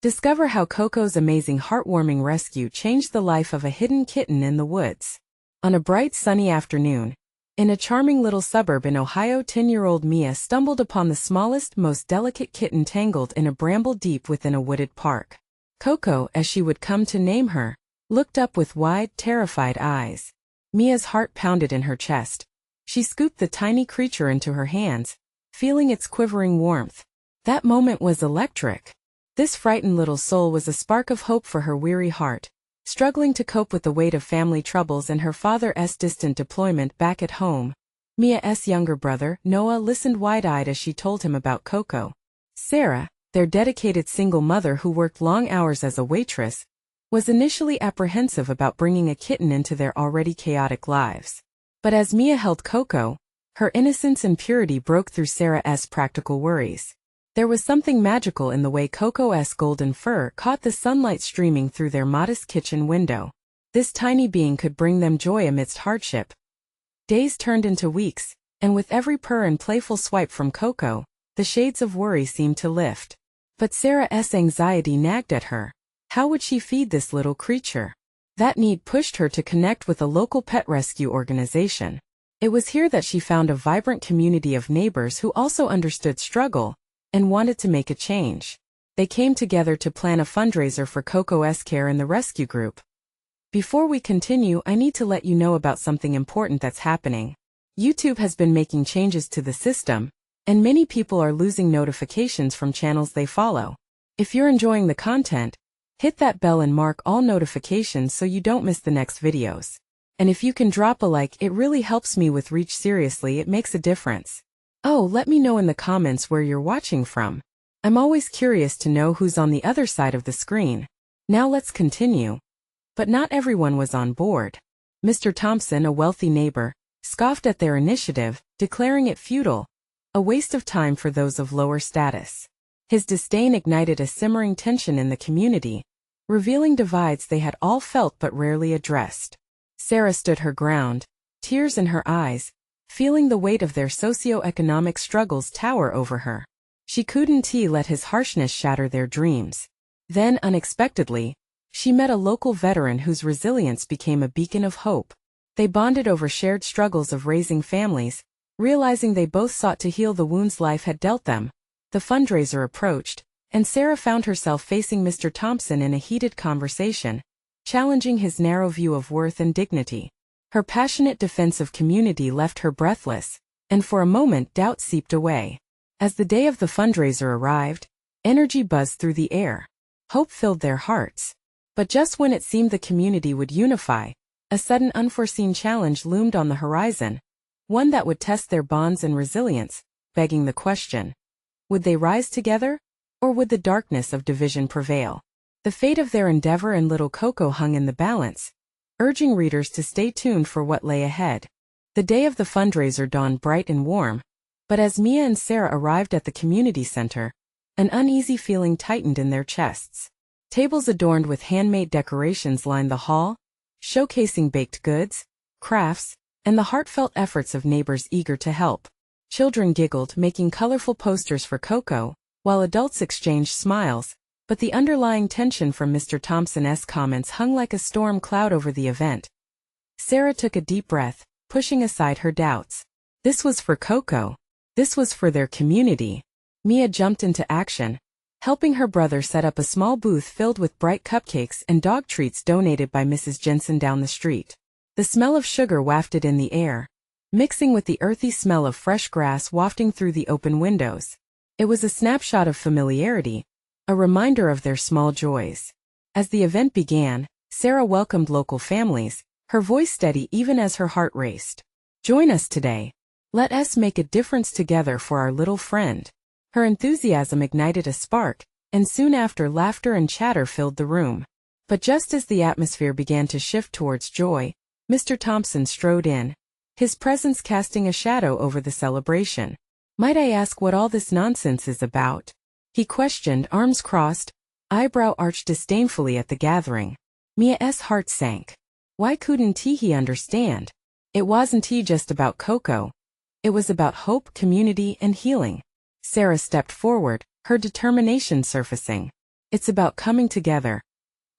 Discover how Coco's amazing heartwarming rescue changed the life of a hidden kitten in the woods. On a bright sunny afternoon, in a charming little suburb in Ohio, 10-year-old Mia stumbled upon the smallest, most delicate kitten tangled in a bramble deep within a wooded park. Coco, as she would come to name her, looked up with wide, terrified eyes. Mia's heart pounded in her chest. She scooped the tiny creature into her hands, feeling its quivering warmth. That moment was electric. This frightened little soul was a spark of hope for her weary heart. Struggling to cope with the weight of family troubles and her father's distant deployment back at home, Mia's younger brother, Noah, listened wide-eyed as she told him about Coco. Sarah, their dedicated single mother who worked long hours as a waitress, was initially apprehensive about bringing a kitten into their already chaotic lives. But as Mia held Coco, her innocence and purity broke through Sarah's practical worries. There was something magical in the way Coco's golden fur caught the sunlight streaming through their modest kitchen window. This tiny being could bring them joy amidst hardship. Days turned into weeks, and with every purr and playful swipe from Coco, the shades of worry seemed to lift. But Sarah's anxiety nagged at her. How would she feed this little creature? That need pushed her to connect with a local pet rescue organization. It was here that she found a vibrant community of neighbors who also understood struggle and wanted to make a change. They came together to plan a fundraiser for Coco's care in the rescue group. Before we continue, I need to let you know about something important that's happening. YouTube has been making changes to the system, and many people are losing notifications from channels they follow. If you're enjoying the content, hit that bell and mark all notifications so you don't miss the next videos. And if you can drop a like, it really helps me with reach. Seriously, it makes a difference. Oh, let me know in the comments where you're watching from. I'm always curious to know who's on the other side of the screen. Now let's continue. But not everyone was on board. Mr. Thompson, a wealthy neighbor, scoffed at their initiative, declaring it futile, a waste of time for those of lower status. His disdain ignited a simmering tension in the community, revealing divides they had all felt but rarely addressed. Sarah stood her ground, tears in her eyes, feeling the weight of their socio-economic struggles tower over her. She couldn't let his harshness shatter their dreams. Then, unexpectedly, she met a local veteran whose resilience became a beacon of hope. They bonded over shared struggles of raising families, realizing they both sought to heal the wounds life had dealt them. The fundraiser approached, and Sarah found herself facing Mr. Thompson in a heated conversation, challenging his narrow view of worth and dignity. Her passionate defense of community left her breathless, and for a moment doubt seeped away. As the day of the fundraiser arrived, energy buzzed through the air. Hope filled their hearts. But just when it seemed the community would unify, a sudden unforeseen challenge loomed on the horizon, one that would test their bonds and resilience, begging the question: would they rise together, or would the darkness of division prevail? The fate of their endeavor and little Coco hung in the balance, urging readers to stay tuned for what lay ahead. The day of the fundraiser dawned bright and warm, but as Mia and Sarah arrived at the community center, an uneasy feeling tightened in their chests. Tables adorned with handmade decorations lined the hall, showcasing baked goods, crafts, and the heartfelt efforts of neighbors eager to help. Children giggled, making colorful posters for Coco, while adults exchanged smiles, but the underlying tension from Mr. Thompson's comments hung like a storm cloud over the event. Sarah took a deep breath, pushing aside her doubts. This was for Coco. This was for their community. Mia jumped into action, helping her brother set up a small booth filled with bright cupcakes and dog treats donated by Mrs. Jensen down the street. The smell of sugar wafted in the air, mixing with the earthy smell of fresh grass wafting through the open windows. It was a snapshot of familiarity, a reminder of their small joys. As the event began, Sarah welcomed local families, her voice steady even as her heart raced. Join us today. Let us make a difference together for our little friend. Her enthusiasm ignited a spark, and soon after laughter and chatter filled the room. But just as the atmosphere began to shift towards joy, Mr. Thompson strode in, his presence casting a shadow over the celebration. Might I ask what all this nonsense is about? He questioned, arms crossed, eyebrow arched disdainfully at the gathering. Mia's heart sank. Why couldn't he understand? It wasn't just about Coco. It was about hope, community, and healing. Sarah stepped forward, her determination surfacing. It's about coming together.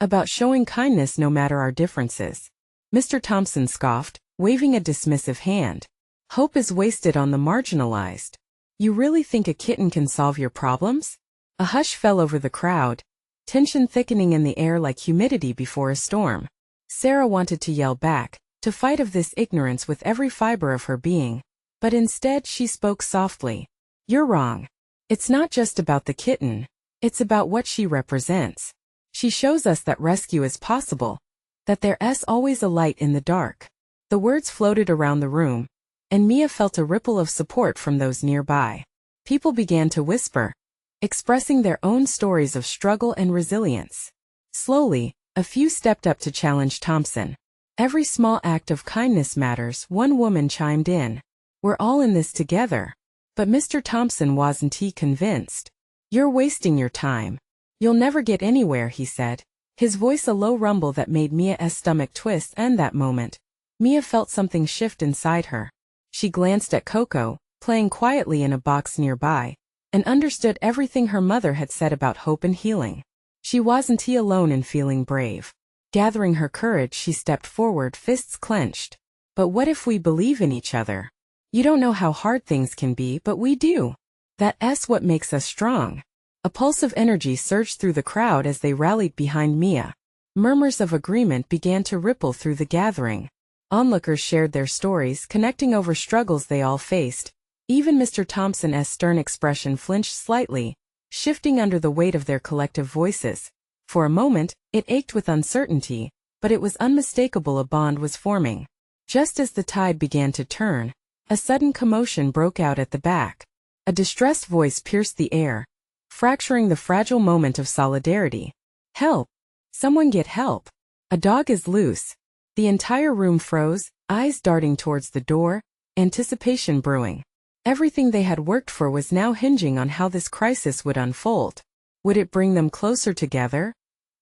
About showing kindness no matter our differences. Mr. Thompson scoffed, waving a dismissive hand. Hope is wasted on the marginalized. You really think a kitten can solve your problems? A hush fell over the crowd, tension thickening in the air like humidity before a storm. Sarah wanted to yell back, to fight of this ignorance with every fiber of her being, but instead she spoke softly. You're wrong. It's not just about the kitten, it's about what she represents. She shows us that rescue is possible, that there's always a light in the dark. The words floated around the room, and Mia felt a ripple of support from those nearby. People began to whisper, expressing their own stories of struggle and resilience. Slowly, a few stepped up to challenge Thompson. Every small act of kindness matters, one woman chimed in. We're all in this together. But Mr. Thompson wasn't convinced. You're wasting your time. You'll never get anywhere, he said, his voice a low rumble that made Mia's stomach twist, and that moment, Mia felt something shift inside her. She glanced at Coco, playing quietly in a box nearby, and understood everything her mother had said about hope and healing. She wasn't alone in feeling brave. Gathering her courage, she stepped forward, fists clenched. But what if we believe in each other? You don't know how hard things can be, but we do. That's what makes us strong. A pulse of energy surged through the crowd as they rallied behind Mia. Murmurs of agreement began to ripple through the gathering. Onlookers shared their stories, connecting over struggles they all faced. Even Mr. Thompson's stern expression flinched slightly, shifting under the weight of their collective voices. For a moment, it ached with uncertainty, but it was unmistakable a bond was forming. Just as the tide began to turn, a sudden commotion broke out at the back. A distressed voice pierced the air, fracturing the fragile moment of solidarity. Help! Someone get help! A dog is loose. The entire room froze, eyes darting towards the door, anticipation brewing. Everything they had worked for was now hinging on how this crisis would unfold. Would it bring them closer together?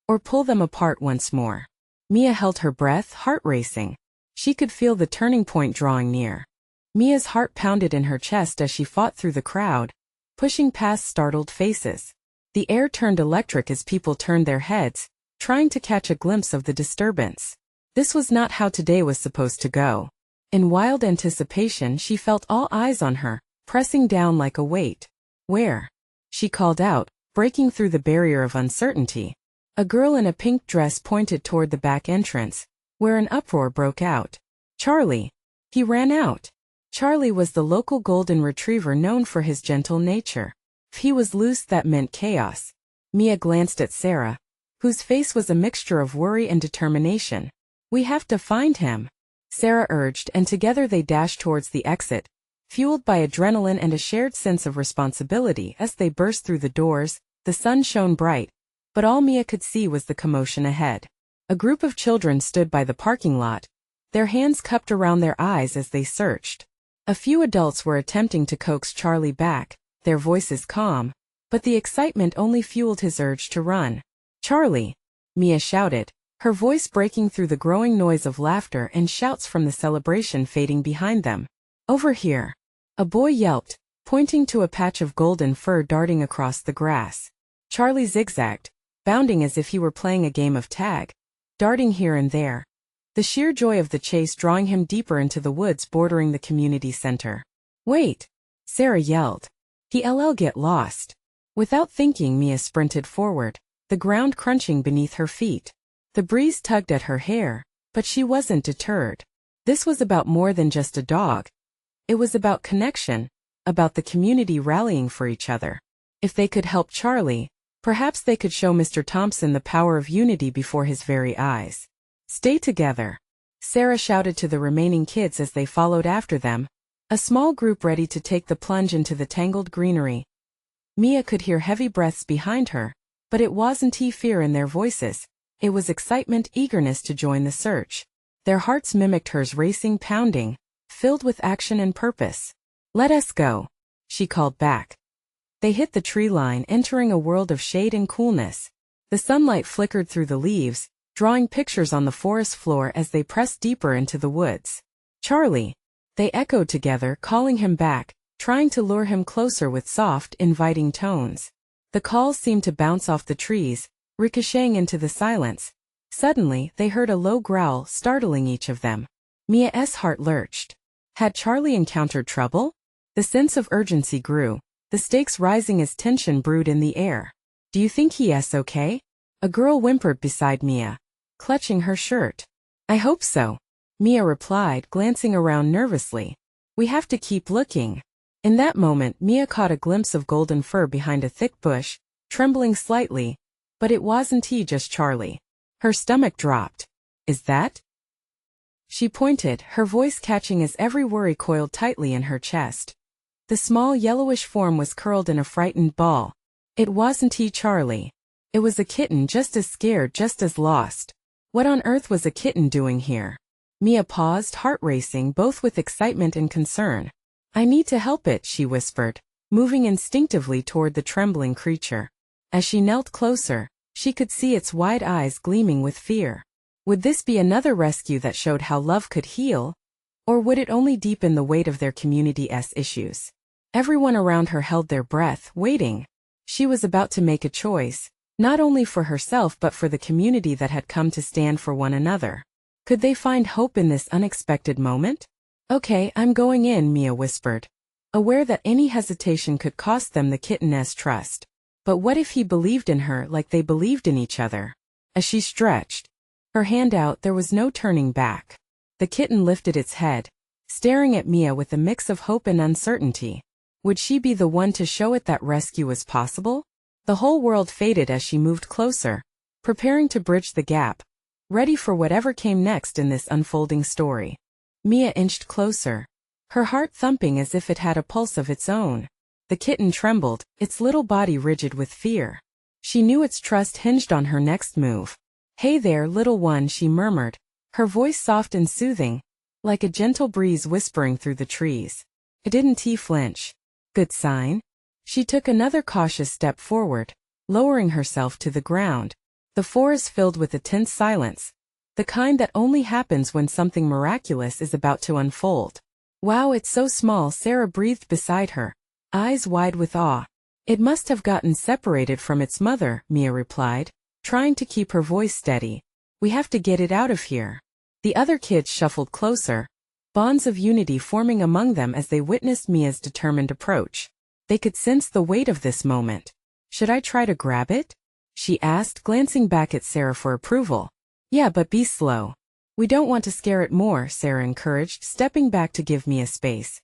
Or pull them apart once more? Mia held her breath, heart racing. She could feel the turning point drawing near. Mia's heart pounded in her chest as she fought through the crowd, pushing past startled faces. The air turned electric as people turned their heads, trying to catch a glimpse of the disturbance. This was not how today was supposed to go. In wild anticipation, she felt all eyes on her, pressing down like a weight. Where? She called out, breaking through the barrier of uncertainty. A girl in a pink dress pointed toward the back entrance, where an uproar broke out. Charlie! He ran out. Charlie was the local golden retriever known for his gentle nature. If he was loose, that meant chaos. Mia glanced at Sarah, whose face was a mixture of worry and determination. We have to find him, Sarah urged, and together they dashed towards the exit, fueled by adrenaline and a shared sense of responsibility. As they burst through the doors, the sun shone bright, but all Mia could see was the commotion ahead. A group of children stood by the parking lot, their hands cupped around their eyes as they searched. A few adults were attempting to coax Charlie back, their voices calm, but the excitement only fueled his urge to run. Charlie! Mia shouted, her voice breaking through the growing noise of laughter and shouts from the celebration fading behind them. Over here! A boy yelped, pointing to a patch of golden fur darting across the grass. Charlie zigzagged, bounding as if he were playing a game of tag, darting here and there. The sheer joy of the chase drawing him deeper into the woods bordering the community center. Wait! Sarah yelled. He'll get lost. Without thinking, Mia sprinted forward, the ground crunching beneath her feet. The breeze tugged at her hair, but she wasn't deterred. This was about more than just a dog. It was about connection, about the community rallying for each other. If they could help Charlie, perhaps they could show Mr. Thompson the power of unity before his very eyes. Stay together, Sarah shouted to the remaining kids as they followed after them, a small group ready to take the plunge into the tangled greenery. Mia could hear heavy breaths behind her, but it wasn't fear in their voices. It was excitement, eagerness to join the search. Their hearts mimicked hers, racing, pounding, filled with action and purpose. Let us go, she called back. They hit the tree line, entering a world of shade and coolness. The sunlight flickered through the leaves, drawing pictures on the forest floor as they pressed deeper into the woods. Charlie! They echoed together, calling him back, trying to lure him closer with soft, inviting tones. The calls seemed to bounce off the trees, ricocheting into the silence. Suddenly, they heard a low growl, startling each of them. Mia's heart lurched. Had Charlie encountered trouble? The sense of urgency grew, the stakes rising as tension brewed in the air. Do you think he's okay? A girl whimpered beside Mia, clutching her shirt. I hope so, Mia replied, glancing around nervously. We have to keep looking. In that moment, Mia caught a glimpse of golden fur behind a thick bush, trembling slightly, but it wasn't he, just Charlie. Her stomach dropped. Is that? She pointed, her voice catching as every worry coiled tightly in her chest. The small yellowish form was curled in a frightened ball. It wasn't he, Charlie. It was a kitten, just as scared, just as lost. What on earth was a kitten doing here? Mia paused, heart racing, both with excitement and concern. I need to help it, she whispered, moving instinctively toward the trembling creature. As she knelt closer, she could see its wide eyes gleaming with fear. Would this be another rescue that showed how love could heal? Or would it only deepen the weight of their community's issues? Everyone around her held their breath, waiting. She was about to make a choice, not only for herself but for the community that had come to stand for one another. Could they find hope in this unexpected moment? Okay, I'm going in, Mia whispered, aware that any hesitation could cost them the kitten's trust. But what if he believed in her like they believed in each other? As she stretched her hand out, there was no turning back. The kitten lifted its head, staring at Mia with a mix of hope and uncertainty. Would she be the one to show it that rescue was possible? The whole world faded as she moved closer, preparing to bridge the gap, ready for whatever came next in this unfolding story. Mia inched closer, her heart thumping as if it had a pulse of its own. The kitten trembled, its little body rigid with fear. She knew its trust hinged on her next move. Hey there, little one, she murmured, her voice soft and soothing, like a gentle breeze whispering through the trees. Didn't he flinch? Good sign. She took another cautious step forward, lowering herself to the ground. The forest filled with a tense silence, the kind that only happens when something miraculous is about to unfold. Wow, it's so small, Sarah breathed beside her, eyes wide with awe. It must have gotten separated from its mother, Mia replied, trying to keep her voice steady. We have to get it out of here. The other kids shuffled closer, bonds of unity forming among them as they witnessed Mia's determined approach. They could sense the weight of this moment. Should I try to grab it? She asked, glancing back at Sarah for approval. Yeah, but be slow. We don't want to scare it more, Sarah encouraged, stepping back to give Mia space.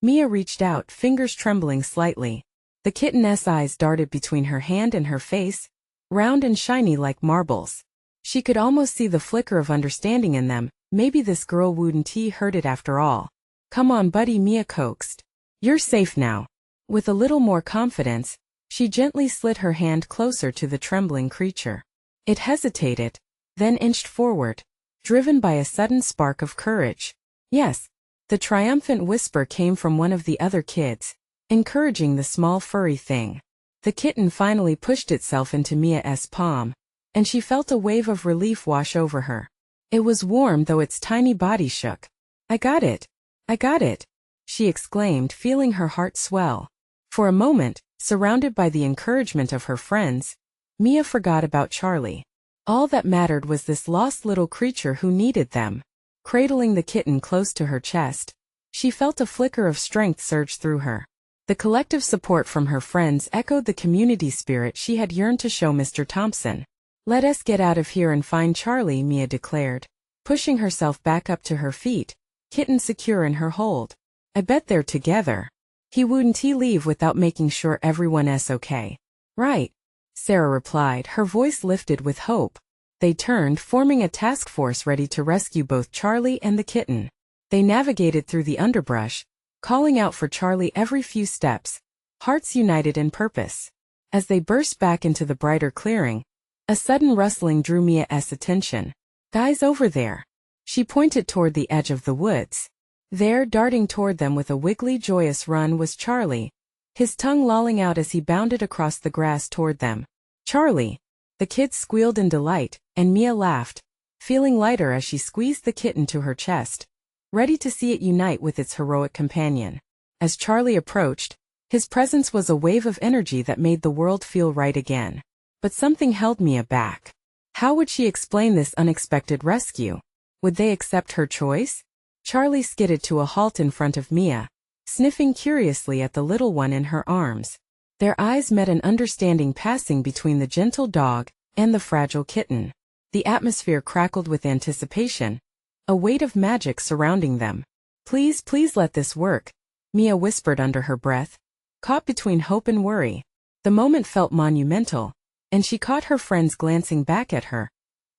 Mia reached out, fingers trembling slightly. The kitten's eyes darted between her hand and her face, round and shiny like marbles. She could almost see the flicker of understanding in them. Maybe this girl wouldn't hurt it after all. Come on, buddy, Mia coaxed. You're safe now. With a little more confidence, she gently slid her hand closer to the trembling creature. It hesitated, then inched forward, driven by a sudden spark of courage. Yes, the triumphant whisper came from one of the other kids, encouraging the small furry thing. The kitten finally pushed itself into Mia's palm, and she felt a wave of relief wash over her. It was warm, though its tiny body shook. I got it. I got it, she exclaimed, feeling her heart swell. For a moment, surrounded by the encouragement of her friends, Mia forgot about Charlie. All that mattered was this lost little creature who needed them. Cradling the kitten close to her chest, she felt a flicker of strength surge through her. The collective support from her friends echoed the community spirit she had yearned to show Mr. Thompson. Let us get out of here and find Charlie, Mia declared, pushing herself back up to her feet, kitten secure in her hold. I bet they're together. He wouldn't leave without making sure everyone's okay. Right, Sarah replied, her voice lifted with hope. They turned, forming a task force ready to rescue both Charlie and the kitten. They navigated through the underbrush, calling out for Charlie every few steps, hearts united in purpose. As they burst back into the brighter clearing, a sudden rustling drew Mia's attention. Guys, over there. She pointed toward the edge of the woods. There, darting toward them with a wiggly, joyous run, was Charlie, his tongue lolling out as he bounded across the grass toward them. Charlie! The kids squealed in delight, and Mia laughed, feeling lighter as she squeezed the kitten to her chest, ready to see it unite with its heroic companion. As Charlie approached, His presence was a wave of energy that made the world feel right again. But something held Mia back. How would she explain this unexpected rescue? Would they accept her choice? Charlie skidded to a halt in front of Mia, sniffing curiously at the little one in her arms. Their eyes met, an understanding passing between the gentle dog and the fragile kitten. The atmosphere crackled with anticipation, a weight of magic surrounding them. Please, please let this work, Mia whispered under her breath, caught between hope and worry. The moment felt monumental, and she caught her friends glancing back at her,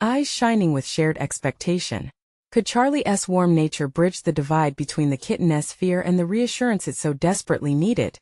eyes shining with shared expectation. Could Charlie's warm nature bridge the divide between the kitten's fear and the reassurance it so desperately needed?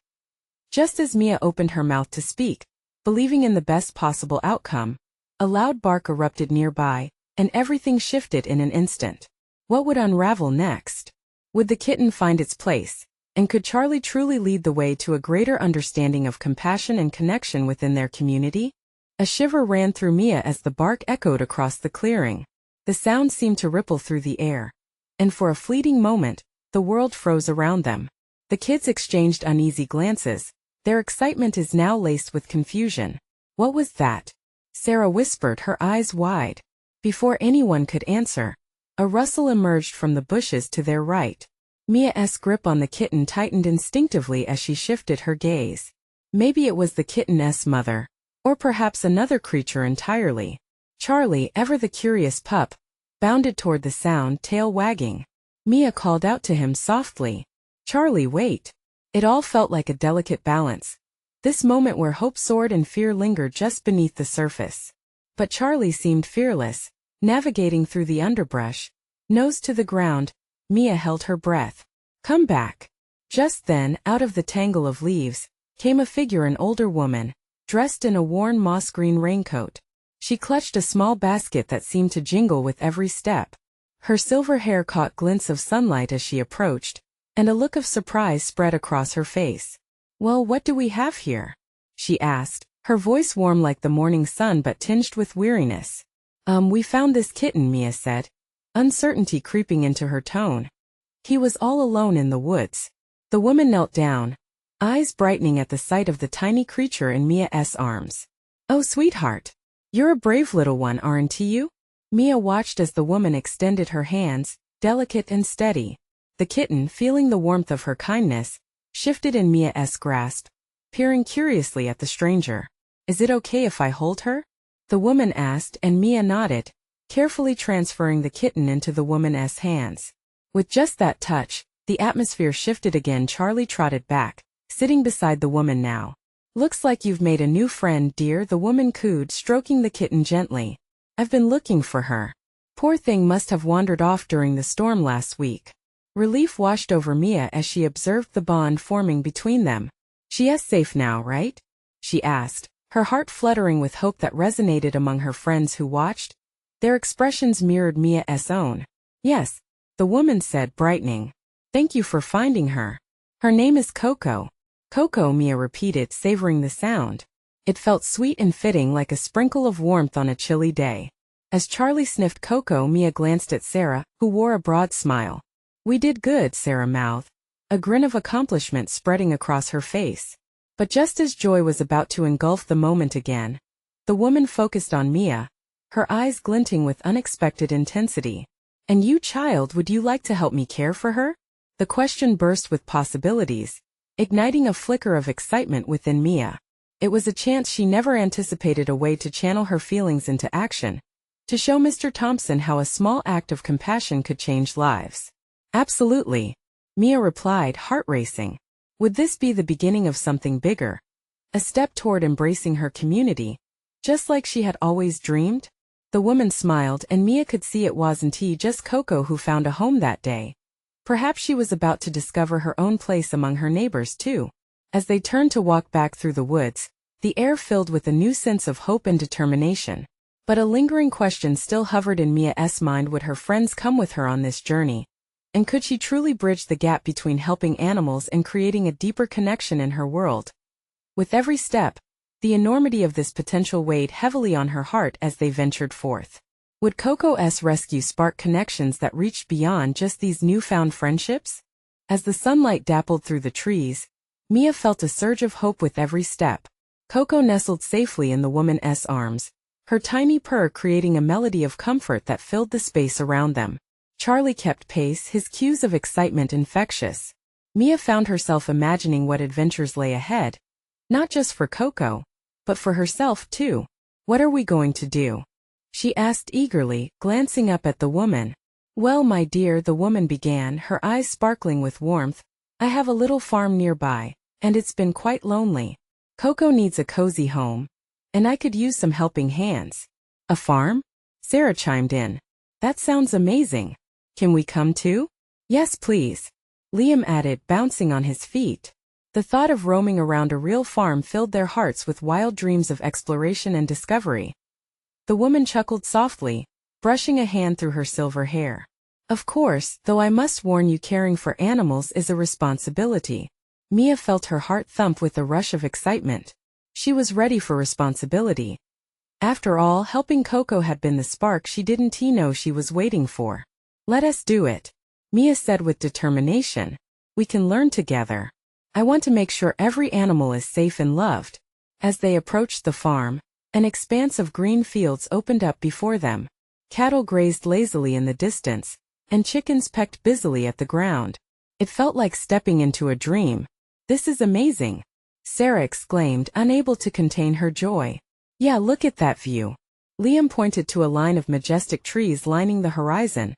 Just as Mia opened her mouth to speak, believing in the best possible outcome, a loud bark erupted nearby, and everything shifted in an instant. What would unravel next? Would the kitten find its place, and could Charlie truly lead the way to a greater understanding of compassion and connection within their community? A shiver ran through Mia as the bark echoed across the clearing. The sound seemed to ripple through the air, and for a fleeting moment, the world froze around them. The kids exchanged uneasy glances. Their excitement is now laced with confusion. What was that? Sarah whispered, her eyes wide. Before anyone could answer, a rustle emerged from the bushes to their right. Mia's grip on the kitten tightened instinctively as she shifted her gaze. Maybe it was the kitten's mother, or perhaps another creature entirely. Charlie, ever the curious pup, bounded toward the sound, tail wagging. Mia called out to him softly, "Charlie, wait." It all felt like a delicate balance, this moment where hope soared and fear lingered just beneath the surface. But Charlie seemed fearless, navigating through the underbrush, nose to the ground. Mia held her breath. "Come back." Just then, out of the tangle of leaves, came a figure, an older woman, dressed in a worn moss-green raincoat. She clutched a small basket that seemed to jingle with every step. Her silver hair caught glints of sunlight as she approached, and a look of surprise spread across her face. "Well, what do we have here?" she asked, her voice warm like the morning sun but tinged with weariness. We found this kitten," Mia said, uncertainty creeping into her tone. "He was all alone in the woods." The woman knelt down, eyes brightening at the sight of the tiny creature in Mia's arms. "Oh, sweetheart. You're a brave little one, aren't you?" Mia watched as the woman extended her hands, delicate and steady. The kitten, feeling the warmth of her kindness, shifted in Mia's grasp, peering curiously at the stranger. "Is it okay if I hold her?" the woman asked, and Mia nodded, carefully transferring the kitten into the woman's hands. With just that touch, the atmosphere shifted again. Charlie trotted back, sitting beside the woman now. "Looks like you've made a new friend, dear," the woman cooed, stroking the kitten gently. "I've been looking for her. Poor thing must have wandered off during the storm last week." Relief washed over Mia as she observed the bond forming between them. "She's safe now, right?" she asked, her heart fluttering with hope that resonated among her friends who watched. Their expressions mirrored Mia's own. "Yes," the woman said, brightening. "Thank you for finding her. Her name is Coco." "Coco," Mia repeated, savoring the sound. It felt sweet and fitting, like a sprinkle of warmth on a chilly day. As Charlie sniffed Coco, Mia glanced at Sarah, who wore a broad smile. "We did good," Sarah mouthed, a grin of accomplishment spreading across her face. But just as joy was about to engulf the moment again, the woman focused on Mia, her eyes glinting with unexpected intensity. "And you, child, would you like to help me care for her?" The question burst with possibilities, igniting a flicker of excitement within Mia. It was a chance she never anticipated, a way to channel her feelings into action, to show Mr. Thompson how a small act of compassion could change lives. "Absolutely," Mia replied, heart racing. Would this be the beginning of something bigger? A step toward embracing her community, just like she had always dreamed? The woman smiled, and Mia could see it wasn't just Coco who found a home that day. Perhaps she was about to discover her own place among her neighbors too. As they turned to walk back through the woods, the air filled with a new sense of hope and determination. But a lingering question still hovered in Mia's mind: would her friends come with her on this journey? And could she truly bridge the gap between helping animals and creating a deeper connection in her world? With every step, the enormity of this potential weighed heavily on her heart as they ventured forth. Would Coco's rescue spark connections that reached beyond just these newfound friendships? As the sunlight dappled through the trees, Mia felt a surge of hope with every step. Coco nestled safely in the woman's arms, her tiny purr creating a melody of comfort that filled the space around them. Charlie kept pace, his cues of excitement infectious. Mia found herself imagining what adventures lay ahead, not just for Coco, but for herself too. "What are we going to do?" she asked eagerly, glancing up at the woman. "Well, my dear," the woman began, her eyes sparkling with warmth, "I have a little farm nearby, and it's been quite lonely. Coco needs a cozy home, and I could use some helping hands." "A farm?" Sarah chimed in. "That sounds amazing. Can we come too?" "Yes, please," Liam added, bouncing on his feet. The thought of roaming around a real farm filled their hearts with wild dreams of exploration and discovery. The woman chuckled softly, brushing a hand through her silver hair. "Of course, though I must warn you, caring for animals is a responsibility." Mia felt her heart thump with a rush of excitement. She was ready for responsibility. After all, helping Coco had been the spark she didn't know she was waiting for. "Let us do it," Mia said with determination. "We can learn together. I want to make sure every animal is safe and loved." As they approached the farm, an expanse of green fields opened up before them. Cattle grazed lazily in the distance, and chickens pecked busily at the ground. It felt like stepping into a dream. "This is amazing," Sarah exclaimed, unable to contain her joy. "Yeah, look at that view." Liam pointed to a line of majestic trees lining the horizon,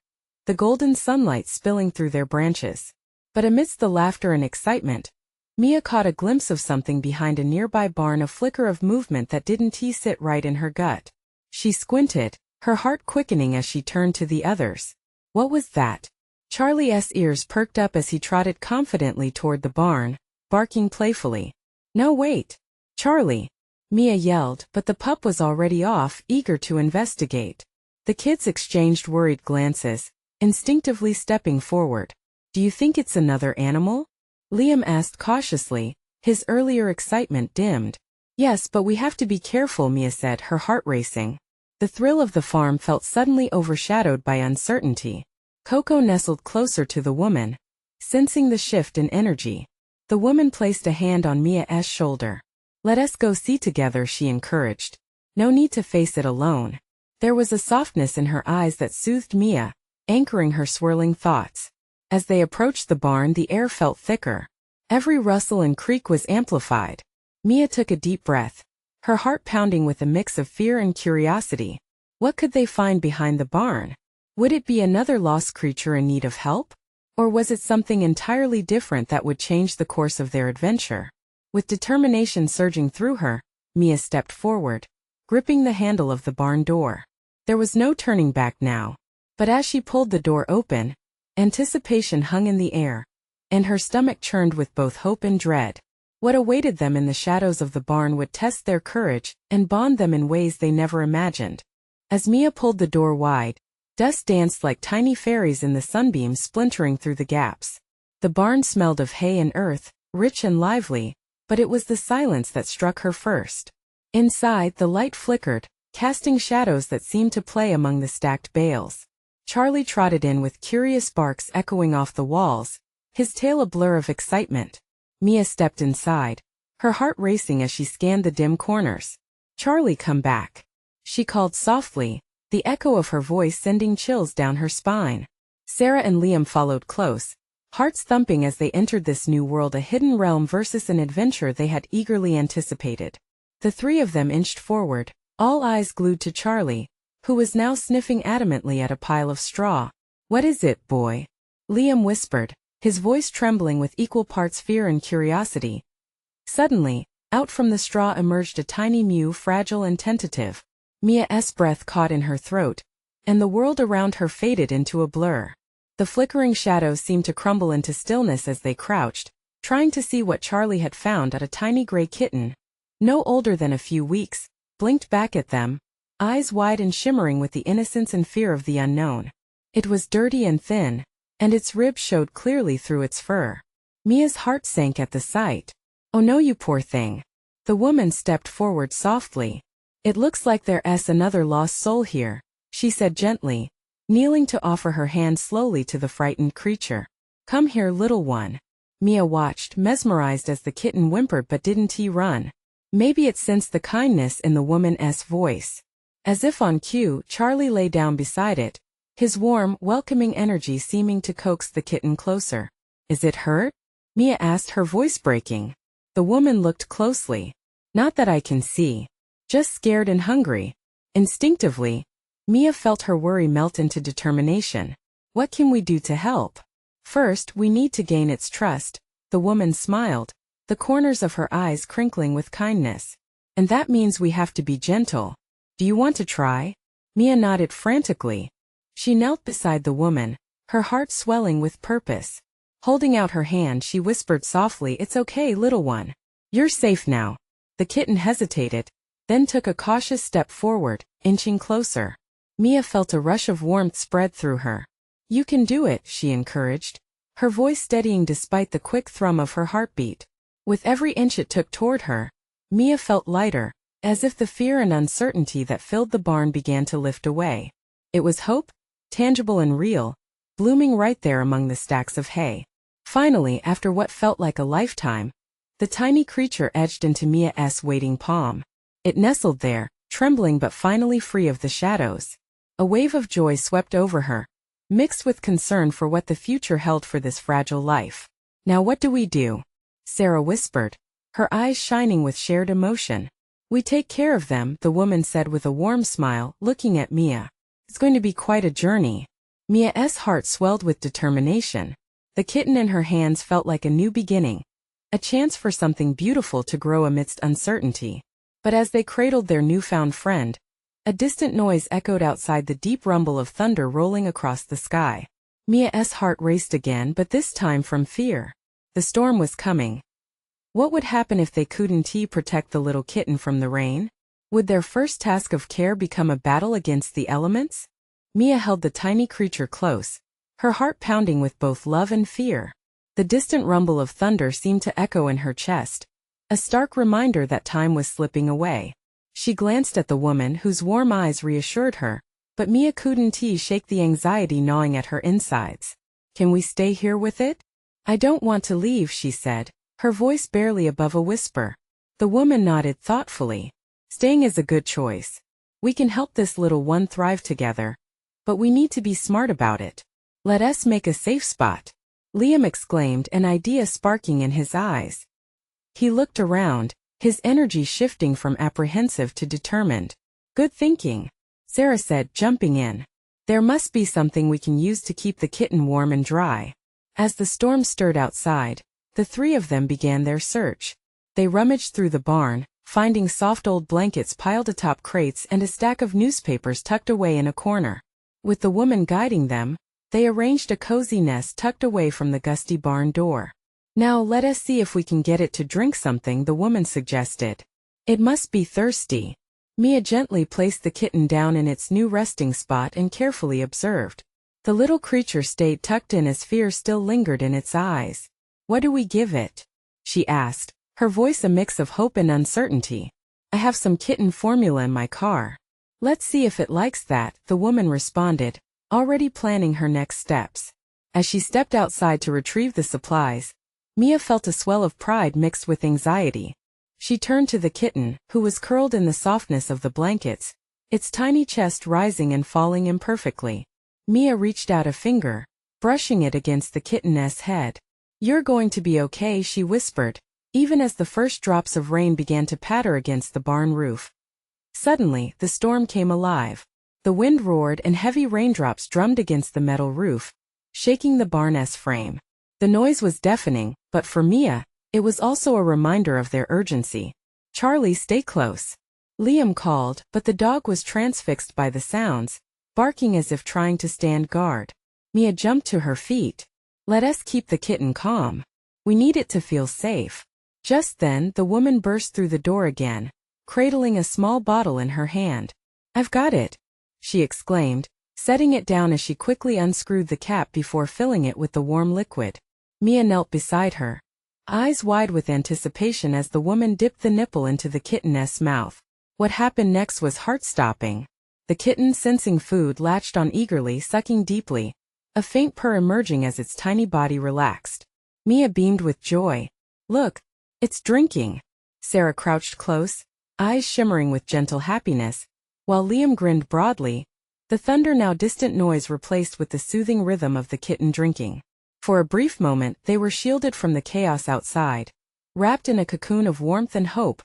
the golden sunlight spilling through their branches. But amidst the laughter and excitement, Mia caught a glimpse of something behind a nearby barn, a flicker of movement that didn't sit right in her gut. She squinted, her heart quickening as she turned to the others. "What was that?" Charlie's ears perked up as he trotted confidently toward the barn, barking playfully. "No, wait, Charlie," Mia yelled, but the pup was already off, eager to investigate. The kids exchanged worried glances, instinctively stepping forward. "Do you think it's another animal?" Liam asked cautiously, his earlier excitement dimmed. "Yes, but we have to be careful," Mia said, her heart racing. The thrill of the farm felt suddenly overshadowed by uncertainty. Coco nestled closer to the woman, sensing the shift in energy. The woman placed a hand on Mia's shoulder. "Let us go see together," she encouraged. "No need to face it alone." There was a softness in her eyes that soothed Mia, anchoring her swirling thoughts. As they approached the barn, the air felt thicker. Every rustle and creak was amplified. Mia took a deep breath, her heart pounding with a mix of fear and curiosity. What could they find behind the barn? Would it be another lost creature in need of help? Or was it something entirely different that would change the course of their adventure? With determination surging through her, Mia stepped forward, gripping the handle of the barn door. There was no turning back now. But as she pulled the door open, anticipation hung in the air, and her stomach churned with both hope and dread. What awaited them in the shadows of the barn would test their courage and bond them in ways they never imagined. As Mia pulled the door wide, dust danced like tiny fairies in the sunbeams splintering through the gaps. The barn smelled of hay and earth, rich and lively, but it was the silence that struck her first. Inside, the light flickered, casting shadows that seemed to play among the stacked bales. Charlie trotted in with curious barks echoing off the walls, his tail a blur of excitement. Mia stepped inside, her heart racing as she scanned the dim corners. "Charlie, come back," she called softly, the echo of her voice sending chills down her spine. Sarah and Liam followed close, hearts thumping as they entered this new world, a hidden realm versus an adventure they had eagerly anticipated. The three of them inched forward, all eyes glued to Charlie, who was now sniffing adamantly at a pile of straw. "What is it, boy?" Liam whispered, his voice trembling with equal parts fear and curiosity. Suddenly, out from the straw emerged a tiny mew, fragile and tentative. Mia's breath caught in her throat, and the world around her faded into a blur. The flickering shadows seemed to crumble into stillness as they crouched, trying to see what Charlie had found. At a tiny gray kitten, no older than a few weeks, blinked back at them, eyes wide and shimmering with the innocence and fear of the unknown. It was dirty and thin, and its ribs showed clearly through its fur. Mia's heart sank at the sight. "Oh no, you poor thing." The woman stepped forward softly. "It looks like there's another lost soul here," she said gently, kneeling to offer her hand slowly to the frightened creature. "Come here, little one." Mia watched, mesmerized as the kitten whimpered but didn't run. Maybe it sensed the kindness in the woman's voice. As if on cue, Charlie lay down beside it, his warm, welcoming energy seeming to coax the kitten closer. Is it hurt? Mia asked, her voice breaking. The woman looked closely. Not that I can see. Just scared and hungry. Instinctively, Mia felt her worry melt into determination. What can we do to help? First, we need to gain its trust. The woman smiled, the corners of her eyes crinkling with kindness. And that means we have to be gentle. Do you want to try? Mia nodded frantically. She knelt beside the woman, her heart swelling with purpose. Holding out her hand, she whispered softly, "It's okay, little one. You're safe now." The kitten hesitated, then took a cautious step forward, inching closer. Mia felt a rush of warmth spread through her. "You can do it," she encouraged, her voice steadying despite the quick thrum of her heartbeat. With every inch it took toward her, Mia felt lighter, as if the fear and uncertainty that filled the barn began to lift away. It was hope, tangible and real, blooming right there among the stacks of hay. Finally, after what felt like a lifetime, the tiny creature edged into Mia's waiting palm. It nestled there, trembling but finally free of the shadows. A wave of joy swept over her, mixed with concern for what the future held for this fragile life. "Now what do we do?" Sarah whispered, her eyes shining with shared emotion. "We take care of them," the woman said with a warm smile, looking at Mia. "It's going to be quite a journey." Mia's heart swelled with determination. The kitten in her hands felt like a new beginning, a chance for something beautiful to grow amidst uncertainty. But as they cradled their newfound friend, a distant noise echoed outside, the deep rumble of thunder rolling across the sky. Mia's heart raced again, but this time from fear. The storm was coming. What would happen if they couldn't protect the little kitten from the rain? Would their first task of care become a battle against the elements? Mia held the tiny creature close, her heart pounding with both love and fear. The distant rumble of thunder seemed to echo in her chest, a stark reminder that time was slipping away. She glanced at the woman, whose warm eyes reassured her, but Mia couldn't shake the anxiety gnawing at her insides. "Can we stay here with it?" "I don't want to leave," she said, her voice barely above a whisper. The woman nodded thoughtfully. "Staying is a good choice. We can help this little one thrive together. But we need to be smart about it. Let us make a safe spot." Liam exclaimed, an idea sparking in his eyes. He looked around, his energy shifting from apprehensive to determined. "Good thinking," Sarah said, jumping in. "There must be something we can use to keep the kitten warm and dry." As the storm stirred outside, the three of them began their search. They rummaged through the barn, finding soft old blankets piled atop crates and a stack of newspapers tucked away in a corner. With the woman guiding them, they arranged a cozy nest tucked away from the gusty barn door. "Now let us see if we can get it to drink something," the woman suggested. "It must be thirsty." Mia gently placed the kitten down in its new resting spot and carefully observed. The little creature stayed tucked in as fear still lingered in its eyes. "What do we give it?" she asked, her voice a mix of hope and uncertainty. "I have some kitten formula in my car. Let's see if it likes that," the woman responded, already planning her next steps. As she stepped outside to retrieve the supplies, Mia felt a swell of pride mixed with anxiety. She turned to the kitten, who was curled in the softness of the blankets, its tiny chest rising and falling imperfectly. Mia reached out a finger, brushing it against the kitten's head. "You're going to be okay," she whispered, even as the first drops of rain began to patter against the barn roof. Suddenly, the storm came alive. The wind roared and heavy raindrops drummed against the metal roof, shaking the barn's frame. The noise was deafening, but for Mia, it was also a reminder of their urgency. "Charlie, stay close," Liam called, but the dog was transfixed by the sounds, barking as if trying to stand guard. Mia jumped to her feet. "Let us keep the kitten calm. We need it to feel safe." Just then, the woman burst through the door again, cradling a small bottle in her hand. "I've got it," she exclaimed, setting it down as she quickly unscrewed the cap before filling it with the warm liquid. Mia knelt beside her, eyes wide with anticipation as the woman dipped the nipple into the kitten's mouth. What happened next was heart-stopping. The kitten, sensing food, latched on eagerly, sucking deeply, a faint purr emerging as its tiny body relaxed. Mia beamed with joy. Look, it's drinking. Sarah crouched close, eyes shimmering with gentle happiness, while Liam grinned broadly, the thunder now distant noise replaced with the soothing rhythm of the kitten drinking. For a brief moment they were shielded from the chaos outside, wrapped in a cocoon of warmth and hope.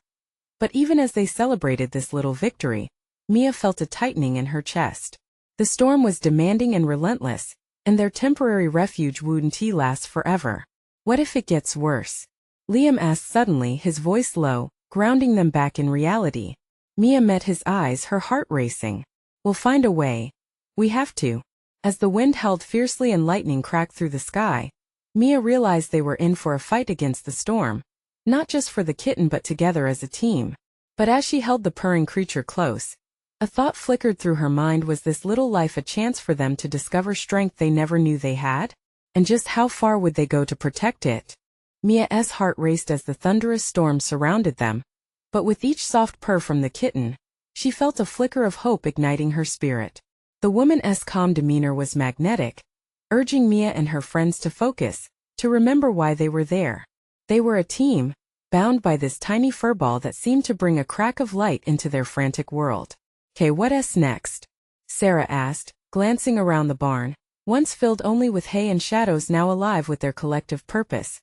But even as they celebrated this little victory, Mia felt a tightening in her chest. The storm was demanding and relentless, and their temporary refuge wouldn't last forever. What if it gets worse? Liam asked suddenly, his voice low, grounding them back in reality. Mia met his eyes, her heart racing. We'll find a way. We have to. As the wind howled fiercely and lightning cracked through the sky, Mia realized they were in for a fight against the storm. Not just for the kitten but together as a team. But as she held the purring creature close, a thought flickered through her mind. Was this little life a chance for them to discover strength they never knew they had? And just how far would they go to protect it? Mia's heart raced as the thunderous storm surrounded them. But with each soft purr from the kitten, she felt a flicker of hope igniting her spirit. The woman's calm demeanor was magnetic, urging Mia and her friends to focus, to remember why they were there. They were a team, bound by this tiny furball that seemed to bring a crack of light into their frantic world. "'Kay, what's next?" Sarah asked, glancing around the barn, once filled only with hay and shadows now alive with their collective purpose.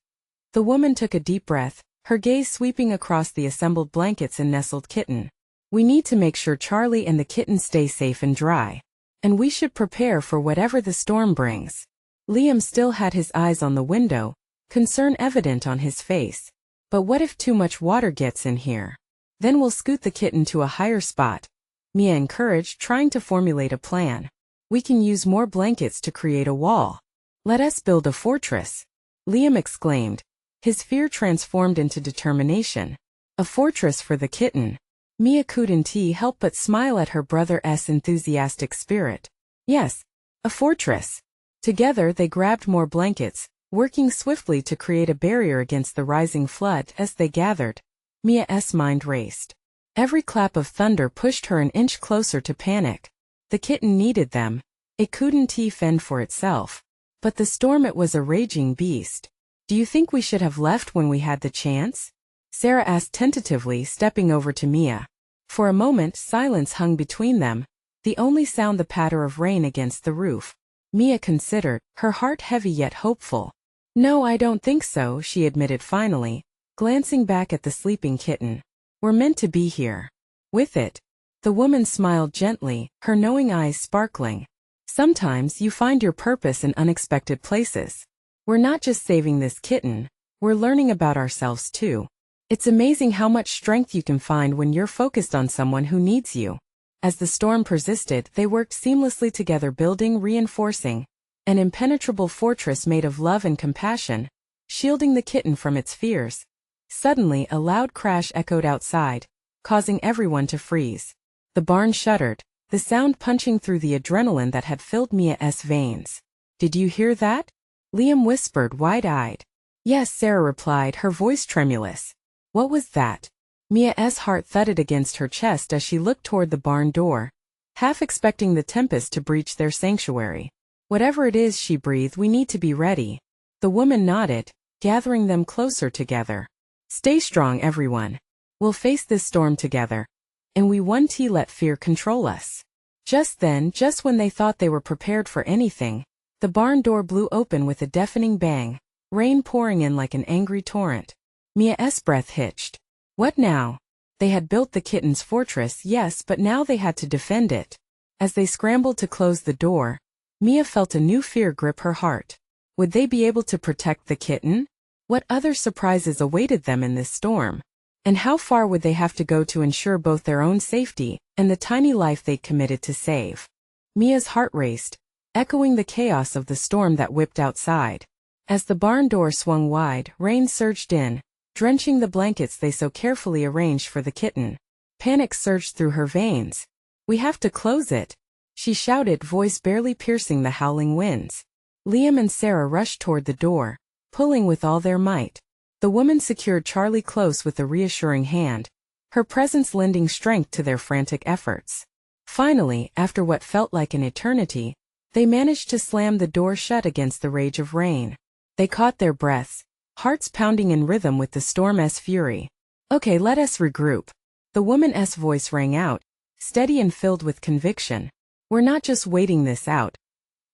The woman took a deep breath, her gaze sweeping across the assembled blankets and nestled kitten. "We need to make sure Charlie and the kitten stay safe and dry. And we should prepare for whatever the storm brings." Liam still had his eyes on the window, concern evident on his face. "But what if too much water gets in here? Then we'll scoot the kitten to a higher spot," Mia encouraged, trying to formulate a plan. "We can use more blankets to create a wall. Let us build a fortress," Liam exclaimed, his fear transformed into determination. A fortress for the kitten. Mia couldn't help but smile at her brother's enthusiastic spirit. Yes, a fortress. Together they grabbed more blankets, working swiftly to create a barrier against the rising flood. As they gathered, Mia's mind raced. Every clap of thunder pushed her an inch closer to panic. The kitten needed them. It couldn't fend for itself. But the storm, it was a raging beast. "Do you think we should have left when we had the chance?" Sarah asked tentatively, stepping over to Mia. For a moment silence hung between them, the only sound the patter of rain against the roof. Mia considered, her heart heavy yet hopeful. "No, I don't think so," she admitted finally, glancing back at the sleeping kitten. "We're meant to be here." With it, the woman smiled gently, her knowing eyes sparkling. "Sometimes you find your purpose in unexpected places. We're not just saving this kitten, we're learning about ourselves too. It's amazing how much strength you can find when you're focused on someone who needs you." As the storm persisted, they worked seamlessly together, building, reinforcing an impenetrable fortress made of love and compassion, shielding the kitten from its fears. Suddenly, a loud crash echoed outside, causing everyone to freeze. The barn shuddered, the sound punching through the adrenaline that had filled Mia's veins. "Did you hear that?" Liam whispered, wide-eyed. "Yes," Sarah replied, her voice tremulous. "What was that?" Mia's heart thudded against her chest as she looked toward the barn door, half expecting the tempest to breach their sanctuary. "Whatever it is," she breathed, "we need to be ready." The woman nodded, gathering them closer together. "Stay strong, everyone. We'll face this storm together. And we won't let fear control us." Just then, just when they thought they were prepared for anything, the barn door blew open with a deafening bang, rain pouring in like an angry torrent. Mia's breath hitched. What now? They had built the kitten's fortress, yes, but now they had to defend it. As they scrambled to close the door, Mia felt a new fear grip her heart. Would they be able to protect the kitten? What other surprises awaited them in this storm? And how far would they have to go to ensure both their own safety and the tiny life they'd committed to save? Mia's heart raced, echoing the chaos of the storm that whipped outside. As the barn door swung wide, rain surged in, drenching the blankets they so carefully arranged for the kitten. Panic surged through her veins. "We have to close it," she shouted, voice barely piercing the howling winds. Liam and Sarah rushed toward the door, pulling with all their might. The woman secured Charlie close with a reassuring hand, her presence lending strength to their frantic efforts. Finally, after what felt like an eternity, they managed to slam the door shut against the rage of rain. They caught their breaths, hearts pounding in rhythm with the storm's fury. Okay, let us regroup. The woman's voice rang out, steady and filled with conviction. We're not just waiting this out.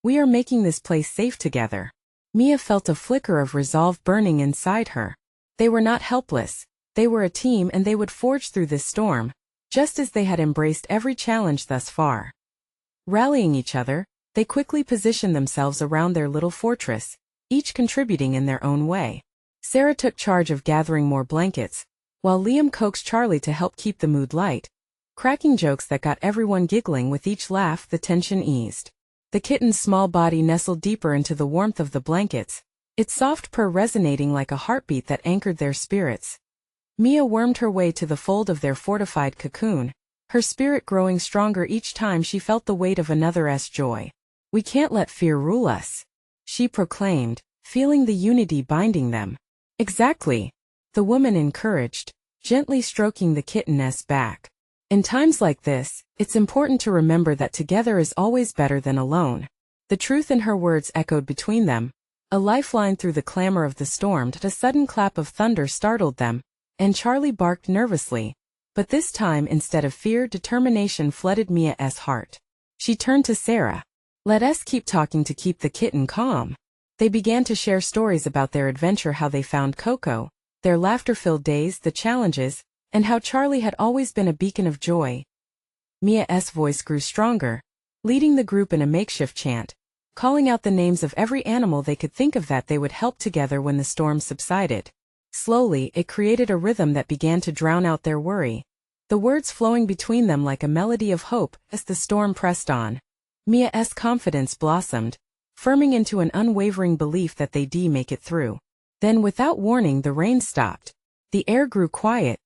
We are making this place safe together. Mia felt a flicker of resolve burning inside her. They were not helpless. They were a team and they would forge through this storm, just as they had embraced every challenge thus far. Rallying each other, they quickly positioned themselves around their little fortress, each contributing in their own way. Sarah took charge of gathering more blankets, while Liam coaxed Charlie to help keep the mood light, cracking jokes that got everyone giggling. With each laugh, the tension eased. The kitten's small body nestled deeper into the warmth of the blankets, its soft purr resonating like a heartbeat that anchored their spirits. Mia wormed her way to the fold of their fortified cocoon, her spirit growing stronger each time she felt the weight of another's joy. We can't let fear rule us, she proclaimed, feeling the unity binding them. Exactly, the woman encouraged, gently stroking the kitten's back. In times like this, it's important to remember that together is always better than alone. The truth in her words echoed between them, a lifeline through the clamor of the storm. A sudden clap of thunder startled them, and Charlie barked nervously. But this time, instead of fear, determination flooded Mia's heart. She turned to Sarah. Let us keep talking to keep the kitten calm. They began to share stories about their adventure, how they found Coco, their laughter-filled days, the challenges, and how Charlie had always been a beacon of joy. Mia's voice grew stronger, leading the group in a makeshift chant, calling out the names of every animal they could think of that they would help together when the storm subsided. Slowly, it created a rhythm that began to drown out their worry, the words flowing between them like a melody of hope. As the storm pressed on, Mia's confidence blossomed, firming into an unwavering belief that they'd make it through. Then, without warning, the rain stopped. The air grew quiet,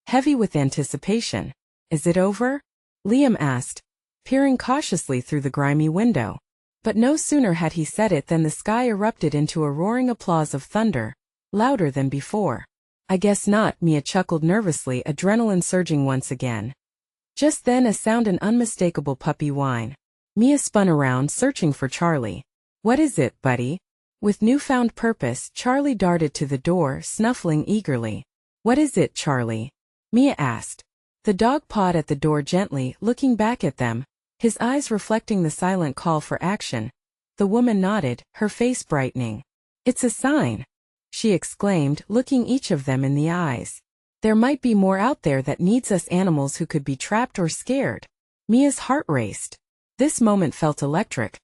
heavy with anticipation. Is it over? Liam asked, peering cautiously through the grimy window. But no sooner had he said it than the sky erupted into a roaring applause of thunder, louder than before. I guess not, Mia chuckled nervously, adrenaline surging once again. Just then, a sound, an unmistakable puppy whine. Mia spun around, searching for Charlie. What is it, buddy? With newfound purpose, Charlie darted to the door, snuffling eagerly. What is it, Charlie? Mia asked. The dog pawed at the door gently, looking back at them, his eyes reflecting the silent call for action. The woman nodded, her face brightening. It's a sign, she exclaimed, looking each of them in the eyes. There might be more out there that needs us, animals who could be trapped or scared. Mia's heart raced. This moment felt electric.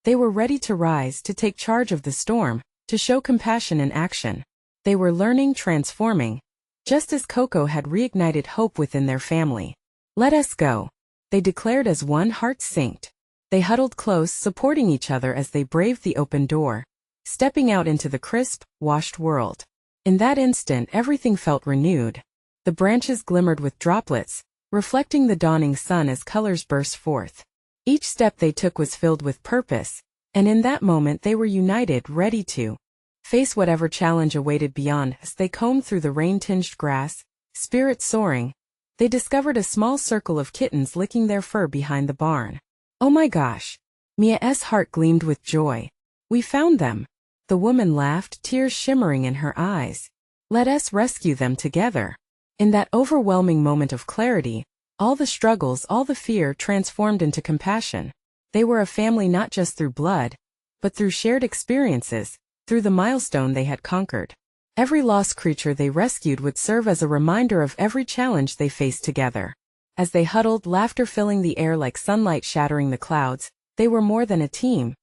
They were ready to rise, to take charge of the storm, to show compassion in action. They were learning, transforming, just as Coco had reignited hope within their family. Let us go, they declared as one, heart synced. They huddled close, supporting each other as they braved the open door, stepping out into the crisp, washed world. In that instant, everything felt renewed. The branches glimmered with droplets, reflecting the dawning sun as colors burst forth. Each step they took was filled with purpose, and in that moment they were united, ready to face whatever challenge awaited beyond. As they combed through the rain-tinged grass, spirits soaring, they discovered a small circle of kittens licking their fur behind the barn. Oh my gosh! Mia's heart gleamed with joy. We found them. The woman laughed, tears shimmering in her eyes. Let us rescue them together. In that overwhelming moment of clarity, all the struggles, all the fear transformed into compassion. They were a family not just through blood, but through shared experiences, through the milestone they had conquered. Every lost creature they rescued would serve as a reminder of every challenge they faced together. As they huddled, laughter filling the air like sunlight shattering the clouds, they were more than a team.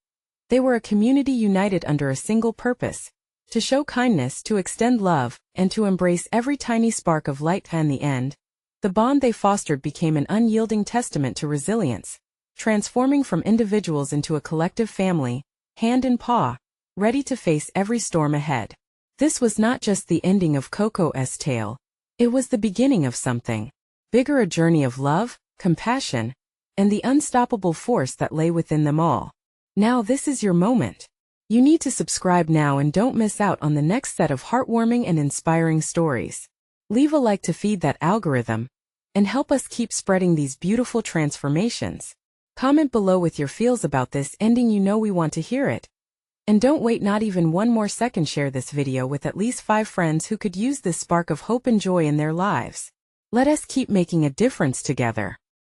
They were a community united under a single purpose: to show kindness, to extend love, and to embrace every tiny spark of light. In the end, the bond they fostered became an unyielding testament to resilience, transforming from individuals into a collective family, hand in paw, ready to face every storm ahead. This was not just the ending of Coco's tale. It was the beginning of something bigger, a journey of love, compassion, and the unstoppable force that lay within them all. Now this is your moment. You need to subscribe now and don't miss out on the next set of heartwarming and inspiring stories. Leave a like to feed that algorithm, and help us keep spreading these beautiful transformations. Comment below with your feels about this ending. You know we want to hear it. And don't wait not even one more second, share this video with at least 5 friends who could use this spark of hope and joy in their lives. Let us keep making a difference together.